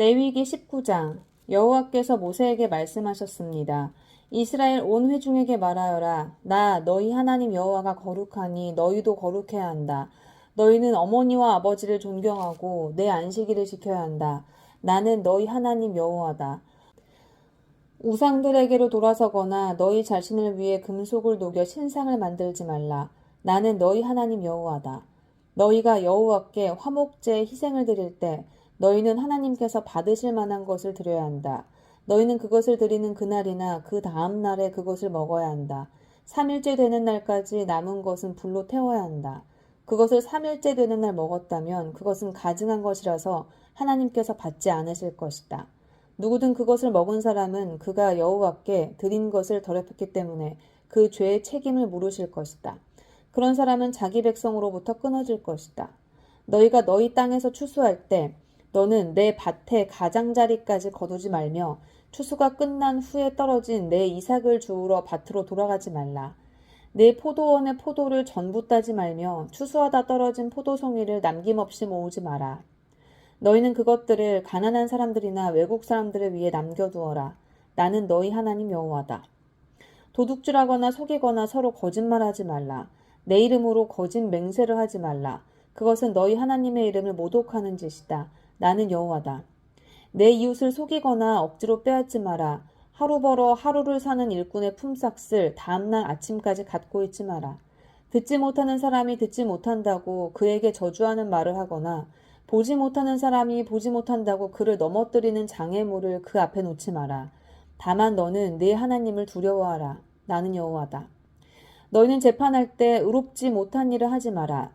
레위기 19장. 여호와께서 모세에게 말씀하셨습니다. 이스라엘 온 회중에게 말하여라. 나 너희 하나님 여호와가 거룩하니 너희도 거룩해야 한다. 너희는 어머니와 아버지를 존경하고 내 안식일을 지켜야 한다. 나는 너희 하나님 여호와다. 우상들에게로 돌아서거나 너희 자신을 위해 금속을 녹여 신상을 만들지 말라. 나는 너희 하나님 여호와다. 너희가 여호와께 화목제의 희생을 드릴 때 너희는 하나님께서 받으실 만한 것을 드려야 한다. 너희는 그것을 드리는 그날이나 그 다음 날에 그것을 먹어야 한다. 3일째 되는 날까지 남은 것은 불로 태워야 한다. 그것을 3일째 되는 날 먹었다면 그것은 가증한 것이라서 하나님께서 받지 않으실 것이다. 누구든 그것을 먹은 사람은 그가 여호와께 드린 것을 더럽혔기 때문에 그 죄의 책임을 물으실 것이다. 그런 사람은 자기 백성으로부터 끊어질 것이다. 너희가 너희 땅에서 추수할 때 너는 내 밭의 가장자리까지 거두지 말며 추수가 끝난 후에 떨어진 내 이삭을 주우러 밭으로 돌아가지 말라. 내 포도원의 포도를 전부 따지 말며 추수하다 떨어진 포도송이를 남김없이 모으지 마라. 너희는 그것들을 가난한 사람들이나 외국 사람들을 위해 남겨두어라. 나는 너희 하나님 여호와다. 도둑질하거나 속이거나 서로 거짓말하지 말라. 내 이름으로 거짓 맹세를 하지 말라. 그것은 너희 하나님의 이름을 모독하는 짓이다. 나는 여호와다. 내 이웃을 속이거나 억지로 빼앗지 마라. 하루 벌어 하루를 사는 일꾼의 품삯을 다음날 아침까지 갖고 있지 마라. 듣지 못하는 사람이 듣지 못한다고 그에게 저주하는 말을 하거나 보지 못하는 사람이 보지 못한다고 그를 넘어뜨리는 장애물을 그 앞에 놓지 마라. 다만 너는 네 하나님을 두려워하라. 나는 여호와다. 너희는 재판할 때 의롭지 못한 일을 하지 마라.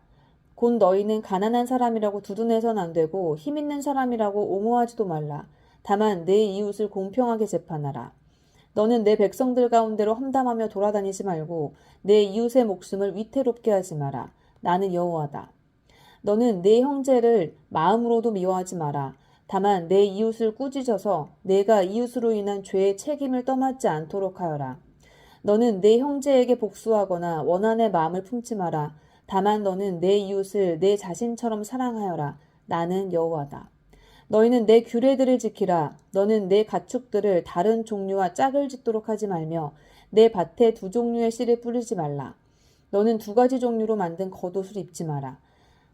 곧 너희는 가난한 사람이라고 두둔해서는 안 되고 힘 있는 사람이라고 옹호하지도 말라. 다만 내 이웃을 공평하게 재판하라. 너는 내 백성들 가운데로 험담하며 돌아다니지 말고 내 이웃의 목숨을 위태롭게 하지 마라. 나는 여호와다. 너는 내 형제를 마음으로도 미워하지 마라. 다만 내 이웃을 꾸짖어서 내가 이웃으로 인한 죄의 책임을 떠맡지 않도록 하여라. 너는 내 형제에게 복수하거나 원한의 마음을 품지 마라. 다만 너는 내 이웃을 내 자신처럼 사랑하여라. 나는 여호와다. 너희는 내 규례들을 지키라. 너는 내 가축들을 다른 종류와 짝을 짓도록 하지 말며 내 밭에 두 종류의 씨를 뿌리지 말라. 너는 두 가지 종류로 만든 겉옷을 입지 마라.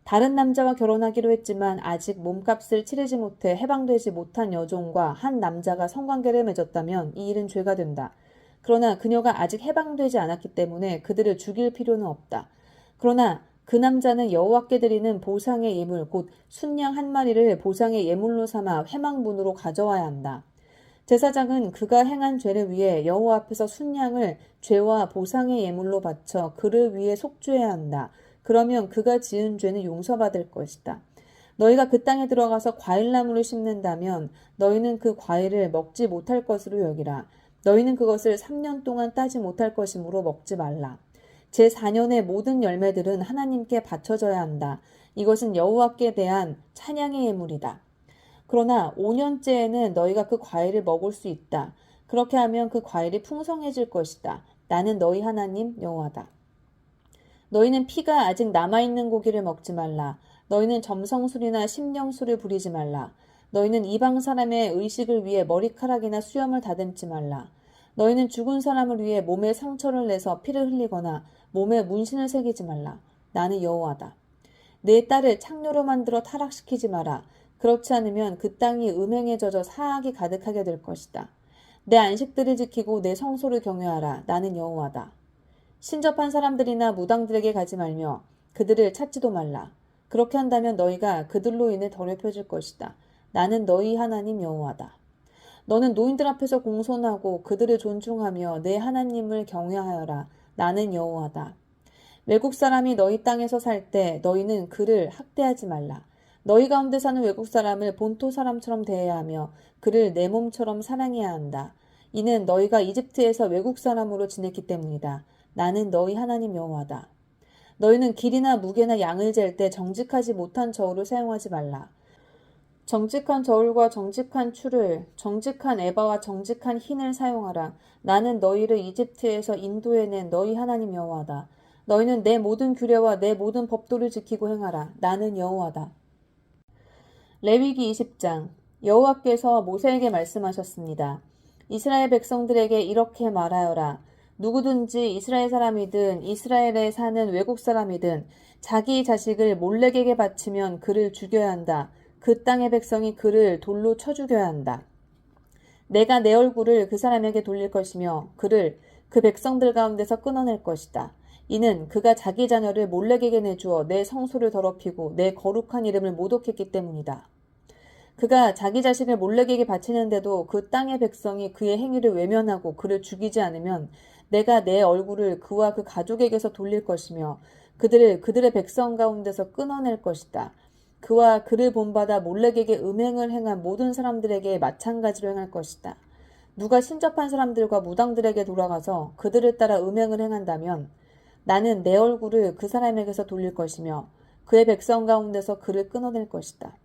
다른 남자와 결혼하기로 했지만 아직 몸값을 치르지 못해 해방되지 못한 여종과 한 남자가 성관계를 맺었다면 이 일은 죄가 된다. 그러나 그녀가 아직 해방되지 않았기 때문에 그들을 죽일 필요는 없다. 그러나 그 남자는 여호와께 드리는 보상의 예물 곧 순양 한 마리를 보상의 예물로 삼아 회막문으로 가져와야 한다. 제사장은 그가 행한 죄를 위해 여호와 앞에서 순양을 죄와 보상의 예물로 바쳐 그를 위해 속죄해야 한다. 그러면 그가 지은 죄는 용서받을 것이다. 너희가 그 땅에 들어가서 과일나무를 심는다면 너희는 그 과일을 먹지 못할 것으로 여기라. 너희는 그것을 3년 동안 따지 못할 것이므로 먹지 말라. 제4년의 모든 열매들은 하나님께 바쳐져야 한다. 이것은 여호와께 대한 찬양의 예물이다. 그러나 5년째에는 너희가 그 과일을 먹을 수 있다. 그렇게 하면 그 과일이 풍성해질 것이다. 나는 너희 하나님 여호와다. 너희는 피가 아직 남아있는 고기를 먹지 말라. 너희는 점성술이나 심령술을 부리지 말라. 너희는 이방 사람의 의식을 위해 머리카락이나 수염을 다듬지 말라. 너희는 죽은 사람을 위해 몸에 상처를 내서 피를 흘리거나 몸에 문신을 새기지 말라. 나는 여호와다. 내 딸을 창녀로 만들어 타락시키지 마라. 그렇지 않으면 그 땅이 음행에 젖어 사악이 가득하게 될 것이다. 내 안식들을 지키고 내 성소를 경외하라. 나는 여호와다. 신접한 사람들이나 무당들에게 가지 말며 그들을 찾지도 말라. 그렇게 한다면 너희가 그들로 인해 더럽혀질 것이다. 나는 너희 하나님 여호와다. 너는 노인들 앞에서 공손하고 그들을 존중하며 내 하나님을 경외하여라. 나는 여호와다. 외국 사람이 너희 땅에서 살 때 너희는 그를 학대하지 말라. 너희 가운데 사는 외국 사람을 본토 사람처럼 대해야 하며 그를 내 몸처럼 사랑해야 한다. 이는 너희가 이집트에서 외국 사람으로 지냈기 때문이다. 나는 너희 하나님 여호와다. 너희는 길이나 무게나 양을 잴 때 정직하지 못한 저울을 사용하지 말라. 정직한 저울과 정직한 추를, 정직한 에바와 정직한 흰을 사용하라. 나는 너희를 이집트에서 인도해낸 너희 하나님 여호와다. 너희는 내 모든 규례와 내 모든 법도를 지키고 행하라. 나는 여호와다. 레위기 20장. 여호와께서 모세에게 말씀하셨습니다. 이스라엘 백성들에게 이렇게 말하여라. 누구든지 이스라엘 사람이든 이스라엘에 사는 외국 사람이든 자기 자식을 몰렉에게 바치면 그를 죽여야 한다. 그 땅의 백성이 그를 돌로 쳐 죽여야 한다. 내가 내 얼굴을 그 사람에게 돌릴 것이며 그를 그 백성들 가운데서 끊어낼 것이다. 이는 그가 자기 자녀를 몰렉에게 내주어 내 성소를 더럽히고 내 거룩한 이름을 모독했기 때문이다. 그가 자기 자식을 몰렉에게 바치는데도 그 땅의 백성이 그의 행위를 외면하고 그를 죽이지 않으면 내가 내 얼굴을 그와 그 가족에게서 돌릴 것이며 그들을 그들의 백성 가운데서 끊어낼 것이다. 그와 그를 본받아 몰렉에게 음행을 행한 모든 사람들에게 마찬가지로 행할 것이다. 누가 신접한 사람들과 무당들에게 돌아가서 그들을 따라 음행을 행한다면 나는 내 얼굴을 그 사람에게서 돌릴 것이며 그의 백성 가운데서 그를 끊어낼 것이다.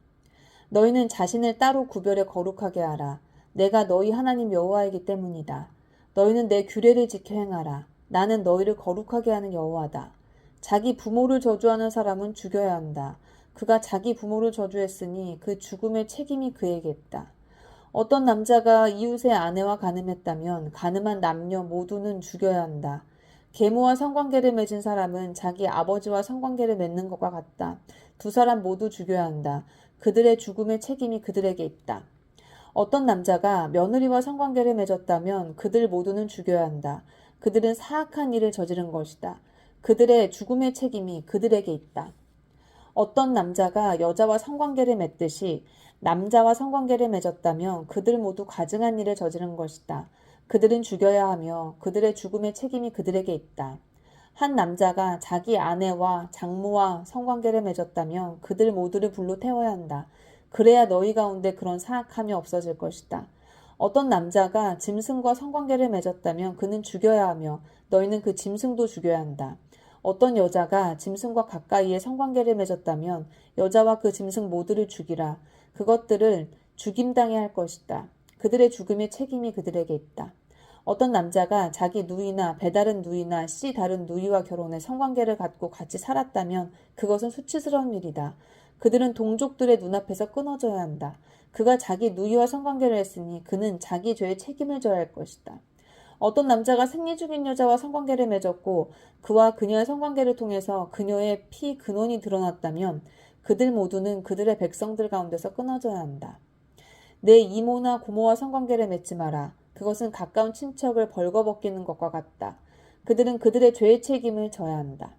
너희는 자신을 따로 구별해 거룩하게 하라. 내가 너희 하나님 여호와이기 때문이다. 너희는 내 규례를 지켜 행하라. 나는 너희를 거룩하게 하는 여호와다. 자기 부모를 저주하는 사람은 죽여야 한다. 그가 자기 부모를 저주했으니 그 죽음의 책임이 그에게 있다. 어떤 남자가 이웃의 아내와 간음했다면 간음한 남녀 모두는 죽여야 한다. 계모와 성관계를 맺은 사람은 자기 아버지와 성관계를 맺는 것과 같다. 두 사람 모두 죽여야 한다. 그들의 죽음의 책임이 그들에게 있다. 어떤 남자가 며느리와 성관계를 맺었다면 그들 모두는 죽여야 한다. 그들은 사악한 일을 저지른 것이다. 그들의 죽음의 책임이 그들에게 있다. 어떤 남자가 여자와 성관계를 맺듯이 남자와 성관계를 맺었다면 그들 모두 가증한 일을 저지른 것이다. 그들은 죽여야 하며 그들의 죽음의 책임이 그들에게 있다. 한 남자가 자기 아내와 장모와 성관계를 맺었다면 그들 모두를 불로 태워야 한다. 그래야 너희 가운데 그런 사악함이 없어질 것이다. 어떤 남자가 짐승과 성관계를 맺었다면 그는 죽여야 하며 너희는 그 짐승도 죽여야 한다. 어떤 여자가 짐승과 가까이에 성관계를 맺었다면 여자와 그 짐승 모두를 죽이라. 그것들을 죽임당해야 할 것이다. 그들의 죽음의 책임이 그들에게 있다. 어떤 남자가 자기 누이나 배다른 누이나 씨 다른 누이와 결혼해 성관계를 갖고 같이 살았다면 그것은 수치스러운 일이다. 그들은 동족들의 눈앞에서 끊어져야 한다. 그가 자기 누이와 성관계를 했으니 그는 자기 죄의 책임을 져야 할 것이다. 어떤 남자가 생리 중인 여자와 성관계를 맺었고 그와 그녀의 성관계를 통해서 그녀의 피 근원이 드러났다면 그들 모두는 그들의 백성들 가운데서 끊어져야 한다. 내 이모나 고모와 성관계를 맺지 마라. 그것은 가까운 친척을 벌거벗기는 것과 같다. 그들은 그들의 죄의 책임을 져야 한다.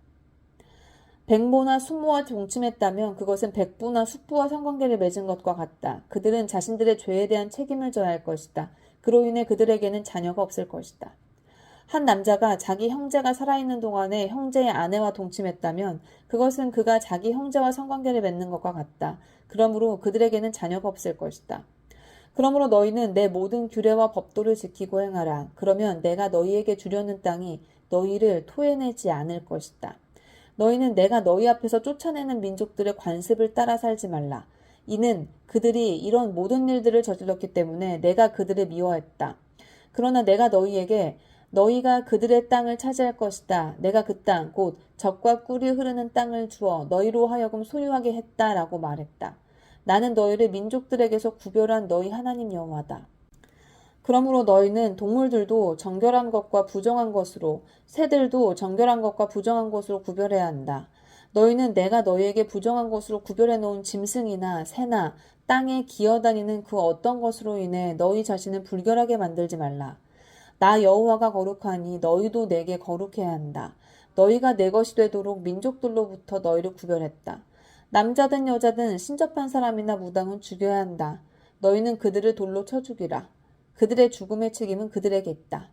백모나 숙모와 동침했다면 그것은 백부나 숙부와 성관계를 맺은 것과 같다. 그들은 자신들의 죄에 대한 책임을 져야 할 것이다. 그로 인해 그들에게는 자녀가 없을 것이다. 한 남자가 자기 형제가 살아있는 동안에 형제의 아내와 동침했다면 그것은 그가 자기 형제와 성관계를 맺는 것과 같다. 그러므로 그들에게는 자녀가 없을 것이다. 그러므로 너희는 내 모든 규례와 법도를 지키고 행하라. 그러면 내가 너희에게 주려는 땅이 너희를 토해내지 않을 것이다. 너희는 내가 너희 앞에서 쫓아내는 민족들의 관습을 따라 살지 말라. 이는 그들이 이런 모든 일들을 저질렀기 때문에 내가 그들을 미워했다. 그러나 내가 너희에게 너희가 그들의 땅을 차지할 것이다. 내가 그 땅, 곧 젖과 꿀이 흐르는 땅을 주어 너희로 하여금 소유하게 했다라고 말했다. 나는 너희를 민족들에게서 구별한 너희 하나님 여호와다. 그러므로 너희는 동물들도 정결한 것과 부정한 것으로, 새들도 정결한 것과 부정한 것으로 구별해야 한다. 너희는 내가 너희에게 부정한 것으로 구별해 놓은 짐승이나 새나 땅에 기어다니는 그 어떤 것으로 인해 너희 자신을 불결하게 만들지 말라. 나 여호와가 거룩하니 너희도 내게 거룩해야 한다. 너희가 내 것이 되도록 민족들로부터 너희를 구별했다. 남자든 여자든 신접한 사람이나 무당은 죽여야 한다. 너희는 그들을 돌로 쳐 죽이라. 그들의 죽음의 책임은 그들에게 있다.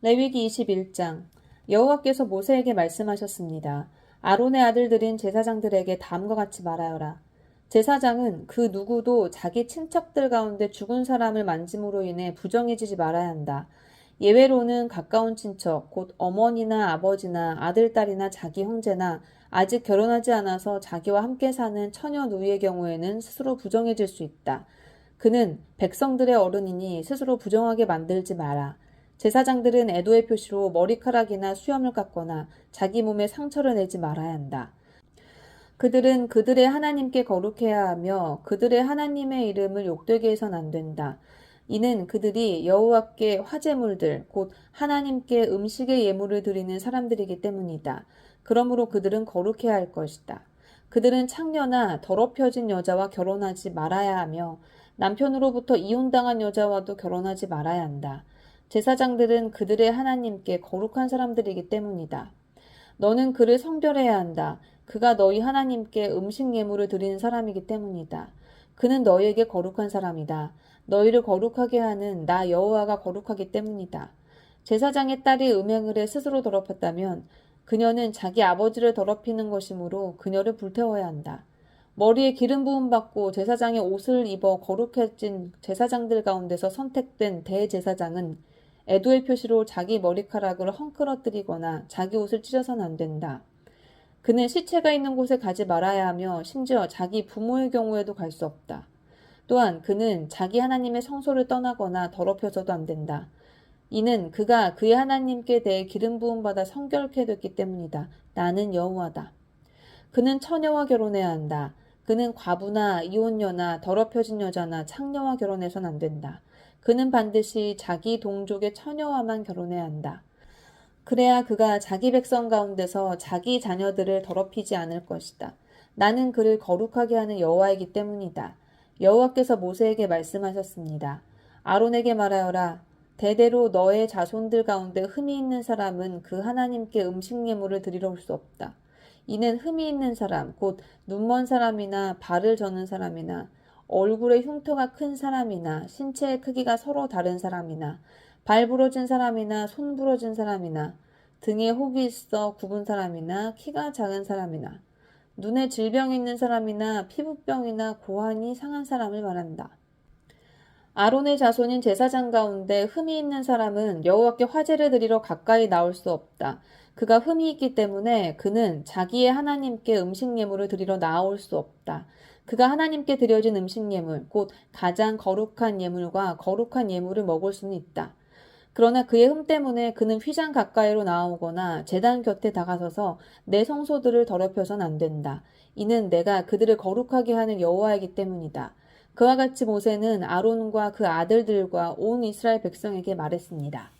레위기 21장. 여호와께서 모세에게 말씀하셨습니다. 아론의 아들들인 제사장들에게 다음과 같이 말하여라. 제사장은 그 누구도 자기 친척들 가운데 죽은 사람을 만짐으로 인해 부정해지지 말아야 한다. 예외로는 가까운 친척, 곧 어머니나 아버지나 아들, 딸이나 자기 형제나 아직 결혼하지 않아서 자기와 함께 사는 처녀 누이의 경우에는 스스로 부정해질 수 있다. 그는 백성들의 어른이니 스스로 부정하게 만들지 마라. 제사장들은 애도의 표시로 머리카락이나 수염을 깎거나 자기 몸에 상처를 내지 말아야 한다. 그들은 그들의 하나님께 거룩해야 하며 그들의 하나님의 이름을 욕되게 해서는 안 된다. 이는 그들이 여호와께 화제물들 곧 하나님께 음식의 예물을 드리는 사람들이기 때문이다. 그러므로 그들은 거룩해야 할 것이다. 그들은 창녀나 더럽혀진 여자와 결혼하지 말아야 하며 남편으로부터 이혼당한 여자와도 결혼하지 말아야 한다. 제사장들은 그들의 하나님께 거룩한 사람들이기 때문이다. 너는 그를 성별해야 한다. 그가 너희 하나님께 음식 예물을 드리는 사람이기 때문이다. 그는 너희에게 거룩한 사람이다. 너희를 거룩하게 하는 나 여호와가 거룩하기 때문이다. 제사장의 딸이 음행을 해 스스로 더럽혔다면 그녀는 자기 아버지를 더럽히는 것이므로 그녀를 불태워야 한다. 머리에 기름 부음 받고 제사장의 옷을 입어 거룩해진 제사장들 가운데서 선택된 대제사장은 애도의 표시로 자기 머리카락을 헝클어뜨리거나 자기 옷을 찢어서는 안 된다. 그는 시체가 있는 곳에 가지 말아야 하며 심지어 자기 부모의 경우에도 갈 수 없다. 또한 그는 자기 하나님의 성소를 떠나거나 더럽혀져도 안 된다. 이는 그가 그의 하나님께 대해 기름 부음 받아 성결케 됐기 때문이다. 나는 여호와다. 그는 처녀와 결혼해야 한다. 그는 과부나 이혼녀나 더럽혀진 여자나 창녀와 결혼해서는 안 된다. 그는 반드시 자기 동족의 처녀와만 결혼해야 한다. 그래야 그가 자기 백성 가운데서 자기 자녀들을 더럽히지 않을 것이다. 나는 그를 거룩하게 하는 여호와이기 때문이다. 여호와께서 모세에게 말씀하셨습니다. 아론에게 말하여라. 대대로 너의 자손들 가운데 흠이 있는 사람은 그 하나님께 음식 예물을 드리러 올 수 없다. 이는 흠이 있는 사람, 곧 눈먼 사람이나 발을 저는 사람이나 얼굴에 흉터가 큰 사람이나 신체의 크기가 서로 다른 사람이나 발 부러진 사람이나 손 부러진 사람이나 등에 혹이 있어 굽은 사람이나 키가 작은 사람이나 눈에 질병이 있는 사람이나 피부병이나 고환이 상한 사람을 말한다. 아론의 자손인 제사장 가운데 흠이 있는 사람은 여호와께 화제를 드리러 가까이 나올 수 없다. 그가 흠이 있기 때문에 그는 자기의 하나님께 음식 예물을 드리러 나올 수 없다. 그가 하나님께 드려진 음식 예물, 곧 가장 거룩한 예물과 거룩한 예물을 먹을 수는 있다. 그러나 그의 흠 때문에 그는 휘장 가까이로 나오거나 제단 곁에 다가서서 내 성소들을 더럽혀선 안 된다. 이는 내가 그들을 거룩하게 하는 여호와이기 때문이다. 그와 같이 모세는 아론과 그 아들들과 온 이스라엘 백성에게 말했습니다.